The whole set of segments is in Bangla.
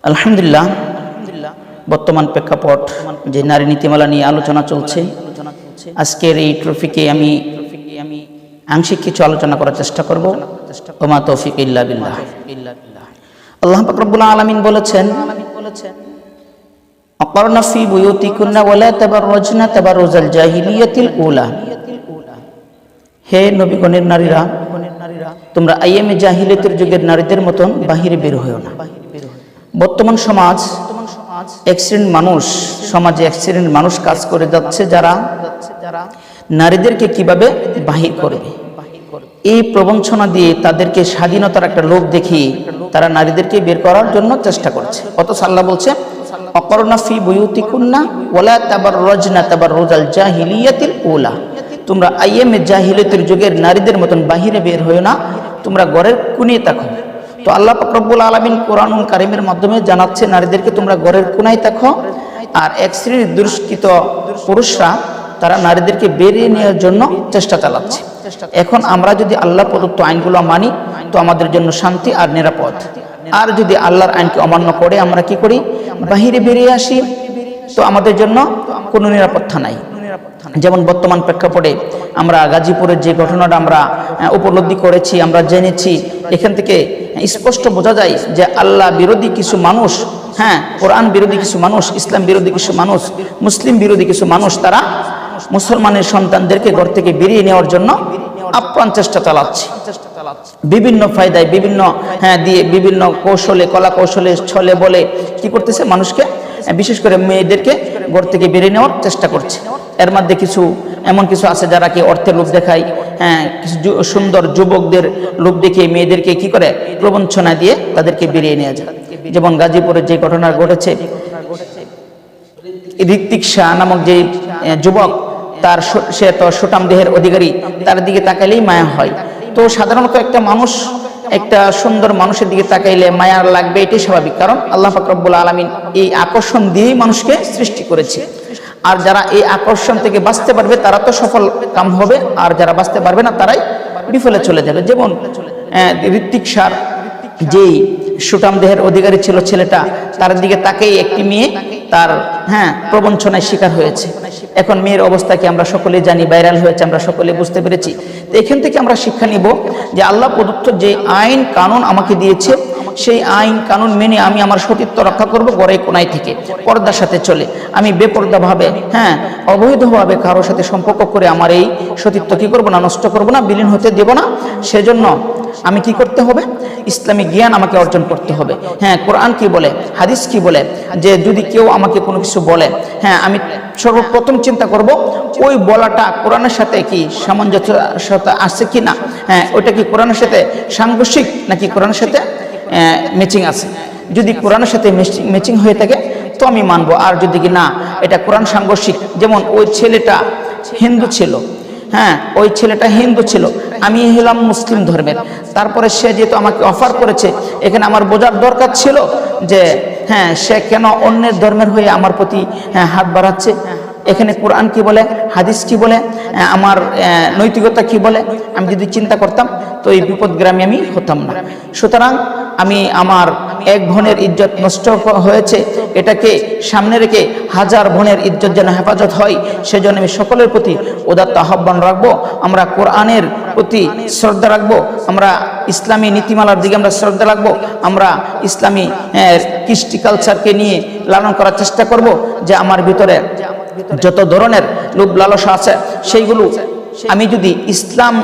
আলহামদুলিল্লাহ, বর্তমান প্রেক্ষাপট যে নারী নীতিমালা নিয়ে আলোচনা চলছে, আজকের এই টপিকে আমি আংশিক কিছু আলোচনা করার চেষ্টা করব। ওমা তৌফিক ইল্লা বিল্লাহ। আল্লাহ পাক রব্বুল আলামিন বলেছেন, আকারনা ফি বুয়ুতিকুন্না ওয়ালা তাবাররাজনা তাবাররুজাল জাহিলিয়াতিল উলা। হে নবীগণের নারীরা, তোমরা আইয়ামে জাহিলিয়াতের যুগের নারীদের মতন বাহিরে বের হয়ো না। বর্তমান সমাজে এক শ্রেণীর মানুষ কাজ করে যাচ্ছে, যারা নারীদেরকে কিভাবে বাহির করবে এই প্রবঞ্চনা দিয়ে তাদেরকে স্বাধীনতার একটা লোভ দেখিয়ে তারা নারীদেরকে বের করার জন্য চেষ্টা করছে। অথচ আল্লাহ বলছে, আকারনা ফি বুয়ুতিকুন্না ওয়ালা তাবাররাজনা তাবাররুজাল জাহিলিয়াতিল উলা। তোমরা আইয়ামে জাহিলিয়াতের যুগের নারীদের মতন বাহিরে বের হয়ো না, তোমরা ঘরের কোণে থাকো। তো আল্লাহ পাক রব্বুল আলামিন কোরআনুল কারীমের মাধ্যমে জানাচ্ছে নারীদেরকে তোমরা ঘরের কোণায় থাকো। আর এক শ্রেণীর দুষ্কৃত পুরুষরা তারা নারীদেরকে বেরিয়ে নেওয়ার জন্য চেষ্টা চালাচ্ছে। এখন আমরা যদি আল্লাহ প্রদত্ত আইনগুলো মানি তো আমাদের জন্য শান্তি আর নিরাপদ। আর যদি আল্লাহর আইনকে অমান্য করে আমরা কি করি, বাহিরে বেরিয়ে আসি, তো আমাদের জন্য কোনো নিরাপত্তা নাই। যেমন বর্তমান প্রেক্ষাপটে আমরা গাজীপুরের যে ঘটনাটা আমরা উপলব্ধি করেছি, আমরা জেনেছি, এখান থেকে স্পষ্ট বোঝা যায় যে আল্লাহ বিরোধী কিছু মানুষ, কোরআন বিরোধী কিছু মানুষ, ইসলাম বিরোধী কিছু মানুষ, মুসলিম বিরোধী কিছু মানুষ, তারা মুসলমানের সন্তানদেরকে ঘর থেকে বেরিয়ে নেওয়ার জন্য আপ্রাণ চেষ্টা চালাচ্ছে। বিভিন্ন ফায়দায় বিভিন্ন কৌশলে, কলা কৌশলে, ছলে বলে কি করতেছে, মানুষকে বিশেষ করে মেয়েদেরকে ঘর থেকে বেরিয়ে নেওয়ার চেষ্টা করছে। এর মধ্যে এমন কিছু আছে যারা কি অর্থের লোভ দেখায়, কিছু সুন্দর যুবকদের লোভ দেখিয়ে মেয়েদেরকে কি করে প্রবঞ্চনা দিয়ে তাদেরকে বেরিয়ে নেওয়া যায়। যেমন গাজীপুরের যে ঘটনা ঘটেছে, ঋত্বিক শাহ নামক যে যুবক, সে তো সুঠাম দেহের অধিকারী, তার দিকে তাকাইলেই মায়া হয়। তো সাধারণত একটা মানুষ একটা সুন্দর মানুষের দিকে তাকাইলে মায়া লাগবে, এটাই স্বাভাবিক, কারণ আল্লাহ পাক রব্বুল আলামিন এই আকর্ষণ দিয়েই মানুষকে সৃষ্টি করেছে। আর যারা এই আকর্ষণ থেকে বাঁচতে পারবে তারা তো সফল কাম হবে, আর যারা বাঁচতে পারবে না তারাই বিফলে চলে যাবে। যেমন ঋত্বিক শাহ যেই সুঠাম দেহের অধিকারী ছিল ছেলেটা, তার দিকে তাকেই একটি মেয়ে তার প্রবঞ্চনায় শিকার হয়েছে। এখন মেয়ের অবস্থাকে আমরা সকলে জানি, ভাইরাল হয়েছে, আমরা সকলে বুঝতে পেরেছি। তো এখান থেকে আমরা শিক্ষা নিব যে আল্লাহ প্রদত্ত যে আইন কানুন আমাকে দিয়েছে, সেই আইন কানুন মেনে আমি আমার সতীত্ব রক্ষা করব ঘরে কোনায় থেকে, পর্দার সাথে চলে। আমি বেপর্দাভাবে অবৈধভাবে কারোর সাথে সম্পর্ক করে আমার এই সতীত্ব কি করব না, নষ্ট করব না, বিলীন হতে দেব না। সেজন্য আমি কি করতে হবে, ইসলামিক জ্ঞান আমাকে অর্জন করতে হবে। কোরআন কি বলে, হাদিস কি বলে, যে যদি কেউ আমাকে কোনো কিছু বলে, আমি সর্বপ্রথম চিন্তা করব ওই বলাটা কোরআনের সাথে কি সামঞ্জস্যতা আছে কি না, ওইটা কি কোরআনের সাথে সাংঘর্ষিক নাকি কোরআনের সাথে ম্যাচিং আছে। যদি কোরআনের সাথে ম্যাচিং হয়ে থাকে তো আমি মানবো, আর যদি কি না এটা কোরআন সাংঘর্ষিক, যেমন ওই ছেলেটা হিন্দু ছিল, ওই ছেলেটা হিন্দু ছিল, আমি হলাম মুসলিম ধর্মের, তারপরে সে যেহেতু আমাকে অফার করেছে, এখানে আমার বোঝার দরকার ছিল যে সে কেন অন্যের ধর্মের হয়ে আমার প্রতি হাত বাড়াচ্ছে। এখানে কোরআন কি বলে, হাদিস কি বলে, আমার নৈতিকতা কি বলে, আমি যদি চিন্তা করতাম তো এই বিপদগ্রামে আমি হতাম না। সুতরাং আমি আমার এক বোনের ইজ্জত নষ্ট হয়েছে, এটাকে সামনে রেখে হাজার বোনের ইজ্জত যেন হেফাজত হয়, সেজন্য আমি সকলের প্রতি উদাত্ত আহ্বান রাখবো। আমরা কোরআনের প্রতি শ্রদ্ধা রাখবো, আমরা ইসলামী নীতিমালার দিকে আমরা শ্রদ্ধা রাখবো, আমরা ইসলামী কৃষ্টি কালচারকে নিয়ে লালন করার চেষ্টা করব। যে আমার ভিতরে যত ধরনের লোভ লালসা আছে সেইগুলো আমি যদি ইসলাম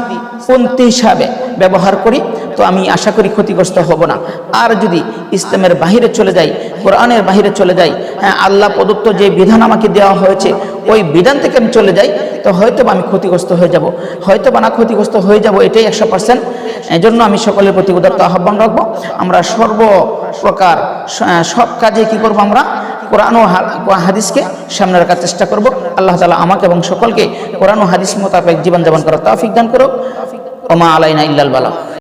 পন্থী হিসাবে ব্যবহার করি তো আমি আশা করি ক্ষতিগ্রস্ত হব না। আর যদি ইসলামের বাহিরে চলে যাই, কোরআনের বাহিরে চলে যাই, আল্লাহ প্রদত্ত যে বিধান আমাকে দেওয়া হয়েছে ওই বিধান থেকে আমি চলে যাই, তো হয়তো আমি ক্ষতিগ্রস্ত হয়ে যাব, হয়তো বা না ক্ষতিগ্রস্ত হয়ে যাব, এটাই 100%। এজন্য আমি সকলের প্রতি উদাত্ত আহ্বান রাখবো, আমরা সর্বপ্রকার সব কাজে কি করবো, আমরা কোরআন ও হাদিসকে সামনে রাখার চেষ্টা করব। আল্লাহ তাআলা আমাকে এবং সকলকে কোরআন ও হাদিস মোতাবেক জীবনযাপন করার তৌফিক দান করুক। ওমা আলাইনা ইল্লাল বালাগ।